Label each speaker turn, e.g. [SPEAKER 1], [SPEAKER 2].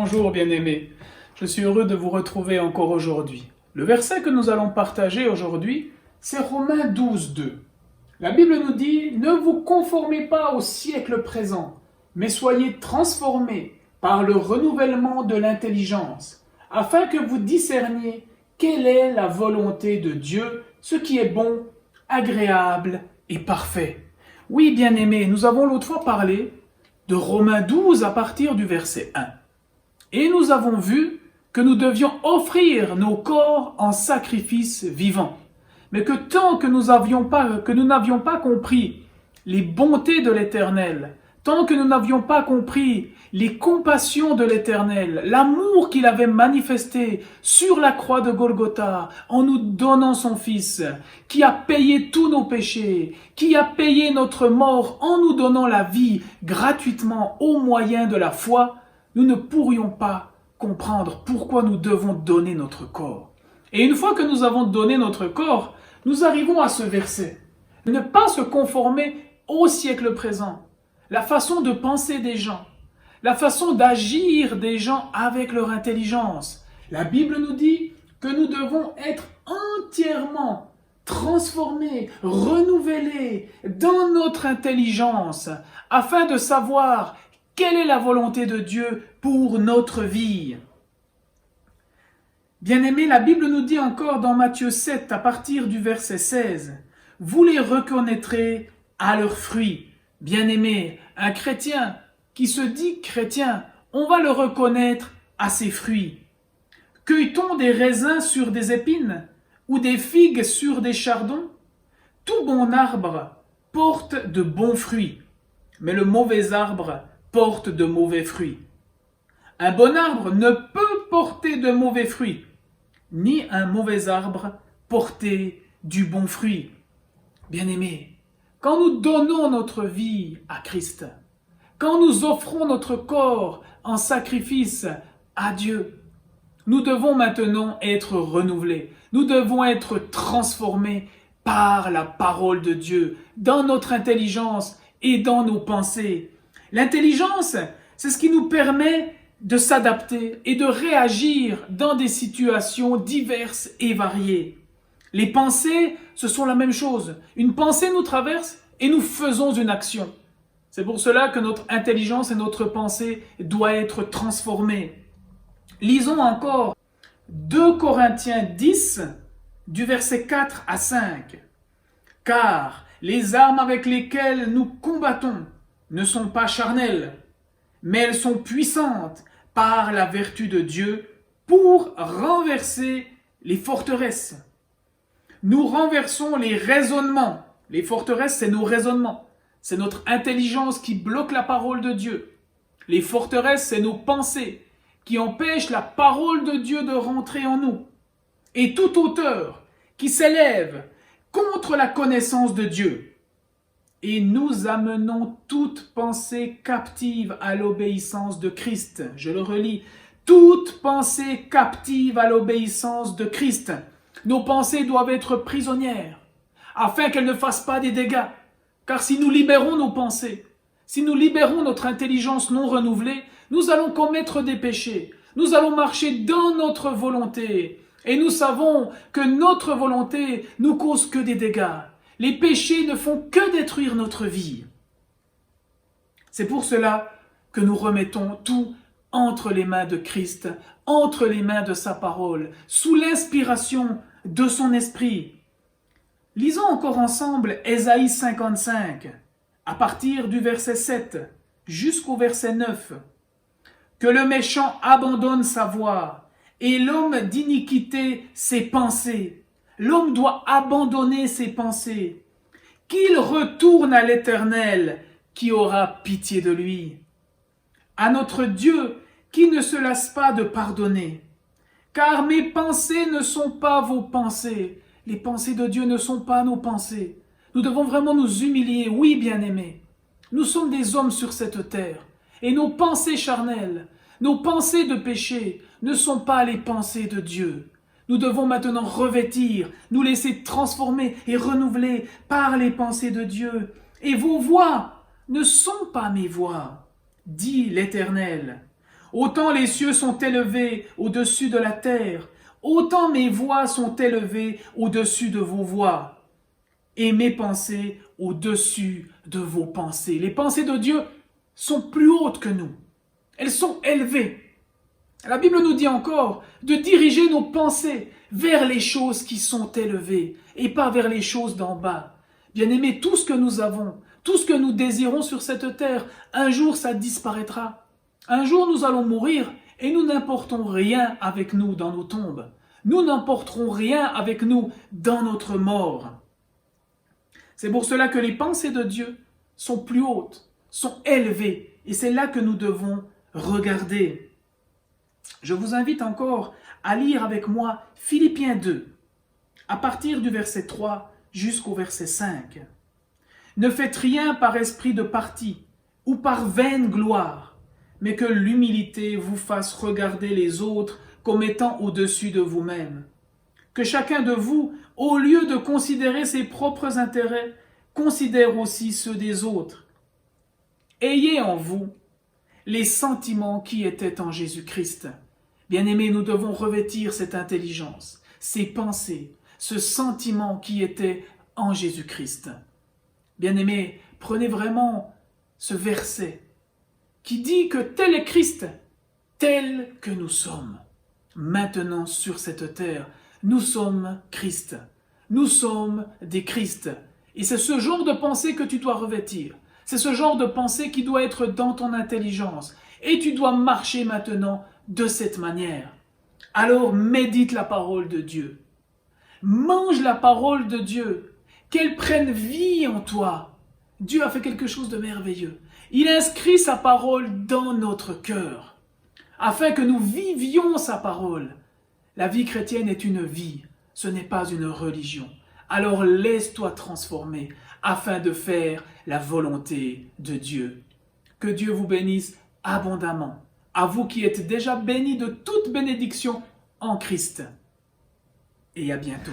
[SPEAKER 1] Bonjour bien-aimés, je suis heureux de vous retrouver encore aujourd'hui. Le verset que nous allons partager aujourd'hui, c'est Romains 12, 2. La Bible nous dit « Ne vous conformez pas au siècle présent, mais soyez transformés par le renouvellement de l'intelligence, afin que vous discerniez quelle est la volonté de Dieu, ce qui est bon, agréable et parfait. » Oui, bien-aimés, nous avons l'autre fois parlé de Romains 12 à partir du verset 1. Et nous avons vu que nous devions offrir nos corps en sacrifice vivant. Mais que tant que nous n'avions pas compris les bontés de l'Éternel, tant que nous n'avions pas compris les compassions de l'Éternel, l'amour qu'il avait manifesté sur la croix de Golgotha en nous donnant son Fils, qui a payé tous nos péchés, qui a payé notre mort en nous donnant la vie gratuitement au moyen de la foi, nous ne pourrions pas comprendre pourquoi nous devons donner notre corps. Et une fois que nous avons donné notre corps, nous arrivons à ce verset. Ne pas se conformer au siècle présent, la façon de penser des gens, la façon d'agir des gens avec leur intelligence. La Bible nous dit que nous devons être entièrement transformés, renouvelés dans notre intelligence, afin de savoir quelle est la volonté de Dieu pour notre vie. Bien-aimés, la Bible nous dit encore dans Matthieu 7, à partir du verset 16, « Vous les reconnaîtrez à leurs fruits. » Bien-aimés, un chrétien qui se dit chrétien, on va le reconnaître à ses fruits. Cueille-t-on des raisins sur des épines ou des figues sur des chardons? Tout bon arbre porte de bons fruits, mais le mauvais arbre porte de mauvais fruits. Un bon arbre ne peut porter de mauvais fruits, ni un mauvais arbre porter du bon fruit. Bien-aimés, quand nous donnons notre vie à Christ, quand nous offrons notre corps en sacrifice à Dieu, nous devons maintenant être renouvelés. Nous devons être transformés par la parole de Dieu, dans notre intelligence et dans nos pensées. L'intelligence, c'est ce qui nous permet de s'adapter et de réagir dans des situations diverses et variées. Les pensées, ce sont la même chose. Une pensée nous traverse et nous faisons une action. C'est pour cela que notre intelligence et notre pensée doivent être transformées. Lisons encore 2 Corinthiens 10, du verset 4 à 5. « Car les armes avec lesquelles nous combattons ne sont pas charnelles, mais elles sont puissantes par la vertu de Dieu pour renverser les forteresses. Nous renversons les raisonnements. Les forteresses, c'est nos raisonnements. C'est notre intelligence qui bloque la parole de Dieu. Les forteresses, c'est nos pensées qui empêchent la parole de Dieu de rentrer en nous. Et toute hauteur qui s'élève contre la connaissance de Dieu. Et nous amenons toute pensée captive à l'obéissance de Christ. Je le relis. Toute pensée captive à l'obéissance de Christ. Nos pensées doivent être prisonnières, afin qu'elles ne fassent pas des dégâts. Car si nous libérons nos pensées, si nous libérons notre intelligence non renouvelée, nous allons commettre des péchés. Nous allons marcher dans notre volonté. Et nous savons que notre volonté nous cause que des dégâts. Les péchés ne font que détruire notre vie. C'est pour cela que nous remettons tout entre les mains de Christ, entre les mains de sa parole, sous l'inspiration de son esprit. Lisons encore ensemble Ésaïe 55, à partir du verset 7 jusqu'au verset 9. « Que le méchant abandonne sa voie, et l'homme d'iniquité ses pensées. » L'homme doit abandonner ses pensées. Qu'il retourne à l'Éternel, qui aura pitié de lui. À notre Dieu, qui ne se lasse pas de pardonner. Car mes pensées ne sont pas vos pensées. Les pensées de Dieu ne sont pas nos pensées. Nous devons vraiment nous humilier, oui, bien-aimés. Nous sommes des hommes sur cette terre. Et nos pensées charnelles, nos pensées de péché, ne sont pas les pensées de Dieu. Nous devons maintenant revêtir, nous laisser transformer et renouveler par les pensées de Dieu. Et vos voix ne sont pas mes voix, dit l'Éternel. Autant les cieux sont élevés au-dessus de la terre, autant mes voix sont élevées au-dessus de vos voix, et mes pensées au-dessus de vos pensées. Les pensées de Dieu sont plus hautes que nous. Elles sont élevées. La Bible nous dit encore de diriger nos pensées vers les choses qui sont élevées et pas vers les choses d'en bas. Bien-aimés, tout ce que nous avons, tout ce que nous désirons sur cette terre, un jour ça disparaîtra. Un jour nous allons mourir et nous n'emportons rien avec nous dans nos tombes. Nous n'emporterons rien avec nous dans notre mort. C'est pour cela que les pensées de Dieu sont plus hautes, sont élevées, et c'est là que nous devons regarder. Je vous invite encore à lire avec moi Philippiens 2, à partir du verset 3 jusqu'au verset 5. Ne faites rien par esprit de parti ou par vaine gloire, mais que l'humilité vous fasse regarder les autres comme étant au-dessus de vous-même. Que chacun de vous, au lieu de considérer ses propres intérêts, considère aussi ceux des autres. Ayez en vous les sentiments qui étaient en Jésus-Christ. Bien-aimés, nous devons revêtir cette intelligence, ces pensées, ce sentiment qui était en Jésus-Christ. Bien-aimés, prenez vraiment ce verset qui dit que tel est Christ, tel que nous sommes. Maintenant sur cette terre, nous sommes Christ. Nous sommes des Christ. Et c'est ce genre de pensée que tu dois revêtir. C'est ce genre de pensée qui doit être dans ton intelligence. Et tu dois marcher maintenant de cette manière. Alors médite la parole de Dieu. Mange la parole de Dieu. Qu'elle prenne vie en toi. Dieu a fait quelque chose de merveilleux. Il inscrit sa parole dans notre cœur, afin que nous vivions sa parole. La vie chrétienne est une vie, ce n'est pas une religion. Alors laisse-toi transformer, afin de faire la volonté de Dieu. Que Dieu vous bénisse abondamment, à vous qui êtes déjà bénis de toute bénédiction en Christ. Et à bientôt.